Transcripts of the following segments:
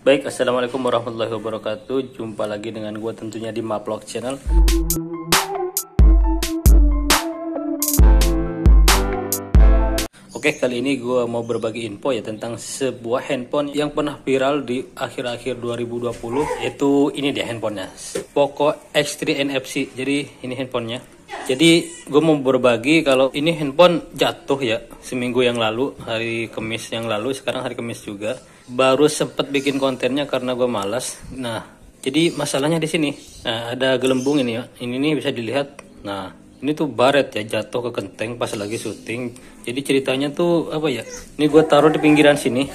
Baik, assalamualaikum warahmatullahi wabarakatuh. Jumpa lagi dengan gue tentunya di Mavlog Channel. Oke, kali ini gue mau berbagi info ya tentang sebuah handphone yang pernah viral di akhir-akhir 2020. Yaitu ini dia handphonenya, Poco X3 NFC. Jadi ini handphonenya. Jadi gue mau berbagi kalau ini handphone jatuh ya seminggu yang lalu, hari Kamis yang lalu. Sekarang hari Kamis juga. Baru sempet bikin kontennya karena gue malas. Nah, jadi masalahnya di sini. Nah, ada gelembung ini ya. Ini nih bisa dilihat. Nah, ini tuh baret ya, jatuh ke genteng pas lagi syuting. Jadi ceritanya tuh apa ya? Ini gue taruh di pinggiran sini.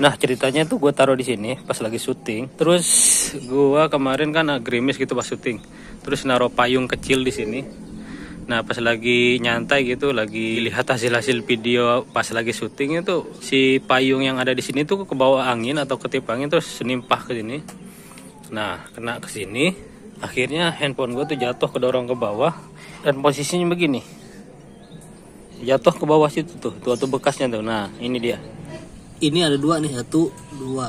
Nah, ceritanya tuh gue taruh di sini pas lagi syuting. Terus gue kemarin kan gerimis gitu pas syuting. Terus naruh payung kecil di sini. Nah, pas lagi nyantai gitu, lagi lihat hasil-hasil video pas lagi syuting itu, si payung yang ada di sini tuh ke bawah angin atau ketip angin terus senimpah ke sini. Nah, kena ke sini, akhirnya handphone gue tuh jatuh kedorong ke bawah dan posisinya begini. Jatuh ke bawah situ tuh bekasnya tuh. Nah, ini dia. Ini ada dua nih, satu, dua.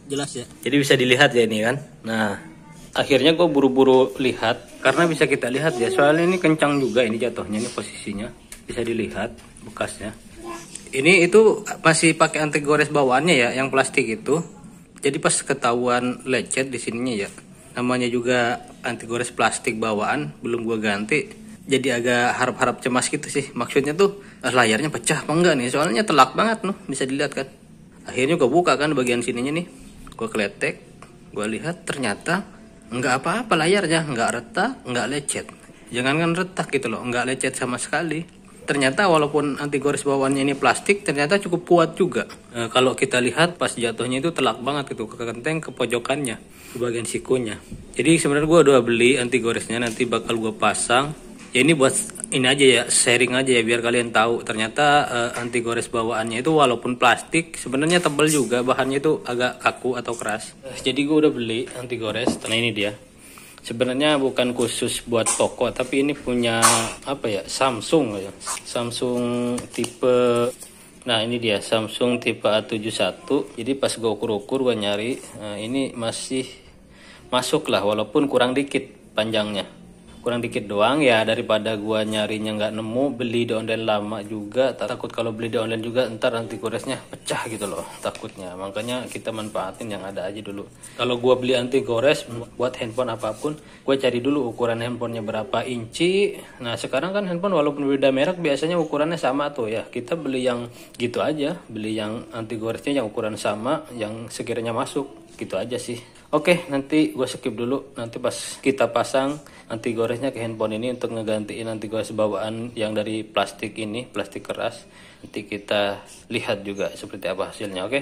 Jelas ya? Jadi bisa dilihat ya ini kan. Nah, akhirnya gue buru-buru lihat karena bisa kita lihat ya, soalnya ini kencang juga ini jatuhnya, ini posisinya bisa dilihat bekasnya. Ini itu masih pakai anti gores bawaannya ya, yang plastik itu. Jadi pas ketahuan lecet di sininya ya, namanya juga anti gores plastik bawaan, belum gue ganti. Jadi agak harap-harap cemas gitu sih. Maksudnya tuh layarnya pecah apa enggak nih, soalnya telak banget loh, bisa dilihat kan. Akhirnya gue buka kan bagian sininya nih, gue kletek, gue lihat ternyata nggak apa-apa layarnya, nggak retak, nggak lecet. Jangankan retak gitu loh, nggak lecet sama sekali. Ternyata walaupun anti gores bawaannya ini plastik, ternyata cukup kuat juga. Kalau kita lihat pas jatuhnya itu telak banget gitu, ke genteng, ke pojokannya, ke bagian sikunya. Jadi sebenarnya gue udah beli anti goresnya, nanti bakal gue pasang. Ya ini buat ini aja ya, sharing aja ya biar kalian tahu. Ternyata anti gores bawaannya itu walaupun plastik sebenarnya tebal juga, bahannya itu agak kaku atau keras. Jadi gue udah beli anti gores. Nah ini dia. Sebenarnya bukan khusus buat Poco, tapi ini punya apa ya, Samsung ya. Samsung tipe, nah ini dia Samsung tipe A71. Jadi pas gue ukur-ukur, gue nyari, ini masih masuk lah walaupun kurang dikit panjangnya. Kurang dikit doang ya, daripada gua nyarinya nggak nemu, beli di online lama juga, takut kalau beli di online juga ntar anti goresnya pecah gitu loh, takutnya. Makanya kita manfaatin yang ada aja dulu. Kalau gua beli anti gores buat handphone apapun, gua cari dulu ukuran handphonenya berapa inci. Nah sekarang kan handphone walaupun beda merek biasanya ukurannya sama tuh ya, kita beli yang gitu aja, beli yang anti goresnya yang ukuran sama, yang sekiranya masuk gitu aja sih. Oke, nanti gue skip dulu. Nanti pas kita pasang anti goresnya ke handphone ini untuk ngegantiin anti gores bawaan yang dari plastik ini, plastik keras. Nanti kita lihat juga seperti apa hasilnya, oke?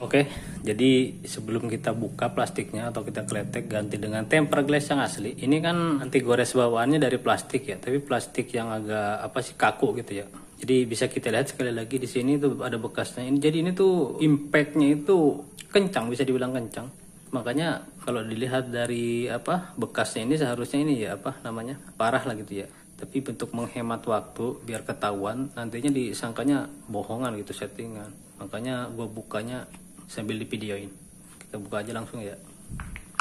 Oke, jadi sebelum kita buka plastiknya atau kita kletek ganti dengan tempered glass yang asli. Ini kan anti gores bawaannya dari plastik ya, tapi plastik yang agak apa sih, kaku gitu ya. Jadi bisa kita lihat sekali lagi di sini tuh ada bekasnya. Ini jadi ini tuh impactnya itu kencang, bisa dibilang kencang. Makanya kalau dilihat dari apa bekasnya ini seharusnya ini ya apa namanya, parah lah gitu ya. Tapi bentuk menghemat waktu biar ketahuan, nantinya disangkanya bohongan gitu, settingan. Makanya gue bukanya sambil divideoin. Kita buka aja langsung ya.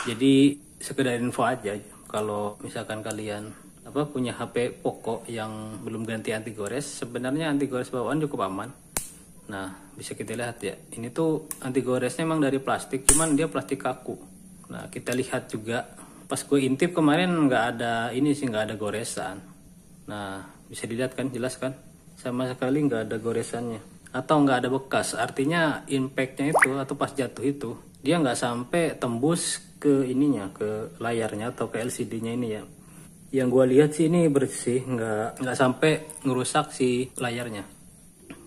Jadi sekedar info aja, kalau misalkan kalian apa punya HP Poco yang belum ganti anti gores, sebenarnya anti gores bawaan cukup aman. Nah, bisa kita lihat ya, ini tuh anti goresnya emang dari plastik, cuman dia plastik kaku. Nah, kita lihat juga pas gue intip kemarin nggak ada ini sih, nggak ada goresan. Nah, bisa dilihat kan, jelas kan, sama sekali nggak ada goresannya atau nggak ada bekas. Artinya impactnya itu atau pas jatuh itu dia nggak sampai tembus ke ininya, ke layarnya atau ke LCD-nya ini ya. Yang gue lihat sih ini bersih, nggak sampai ngerusak si layarnya.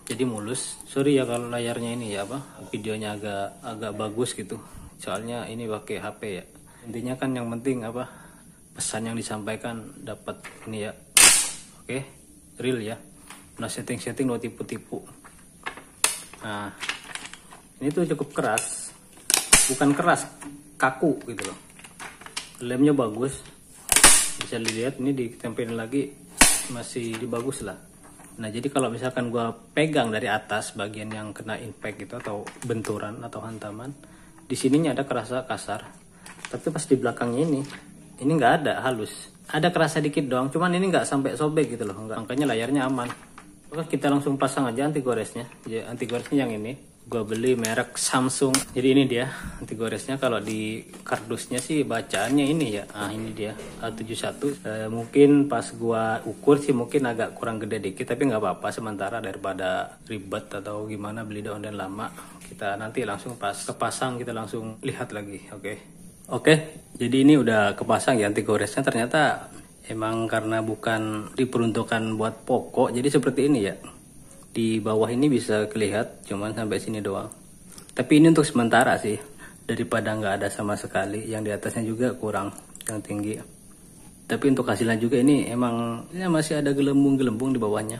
Jadi mulus. Sorry ya kalau layarnya ini ya apa, videonya agak bagus gitu. Soalnya ini pakai HP ya. Intinya kan yang penting apa, pesan yang disampaikan dapat ini ya. Oke, real ya. Nah setting lo tipu-tipu. Nah ini tuh cukup keras, bukan keras, kaku gitu loh. Lemnya bagus, bisa dilihat ini ditempelin lagi masih bagus lah. Nah jadi kalau misalkan gua pegang dari atas bagian yang kena impact itu atau benturan atau hantaman, di sininya ada kerasa kasar. Tapi pas di belakangnya ini nggak ada halus. Ada kerasa dikit doang, cuman ini nggak sampai sobek gitu loh. Enggak. Makanya layarnya aman. Oke, kita langsung pasang aja anti goresnya. Ya, anti goresnya yang ini. Gua beli merek Samsung. Jadi ini dia anti goresnya. Kalau di kardusnya sih bacaannya ini ya. Ah ini dia A71. Mungkin pas gua ukur sih mungkin agak kurang gede dikit, tapi nggak apa-apa sementara daripada ribet atau gimana beli daun dan lama. Kita nanti langsung pas kepasang kita langsung lihat lagi. Oke, jadi ini udah kepasang ya anti goresnya. Ternyata emang karena bukan diperuntukkan buat pokok, jadi seperti ini ya. Di bawah ini bisa kelihatan cuman sampai sini doang. Tapi ini untuk sementara sih, daripada nggak ada sama sekali. Yang di atasnya juga kurang yang tinggi. Tapi untuk hasilnya juga ini emang ya masih ada gelembung-gelembung di bawahnya.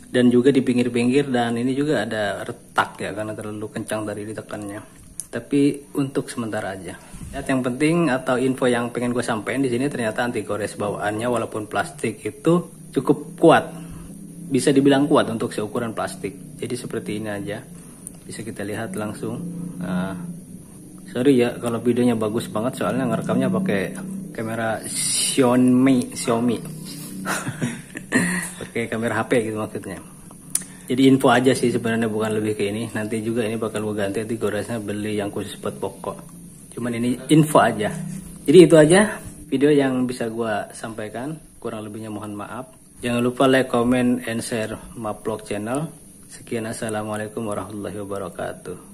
Dan juga di pinggir-pinggir, dan ini juga ada retak ya karena terlalu kencang tadi ditekannya. Tapi untuk sementara aja. Yang penting atau info yang pengen gue sampaikan di sini, ternyata anti gores bawaannya walaupun plastik itu cukup kuat. Bisa dibilang kuat untuk seukuran plastik. Jadi seperti ini aja. Bisa kita lihat langsung. Nah, sorry ya kalau videonya bagus banget soalnya ngerekamnya pakai kamera Xiaomi. Pakai kamera HP gitu maksudnya. Jadi info aja sih sebenarnya, bukan lebih ke ini. Nanti juga ini bakal gue ganti anti goresnya, beli yang khusus buat pokok. Cuman ini info aja. Jadi itu aja video yang bisa gue sampaikan. Kurang lebihnya mohon maaf. Jangan lupa like, comment, and share Maplog channel. Sekian, assalamualaikum warahmatullahi wabarakatuh.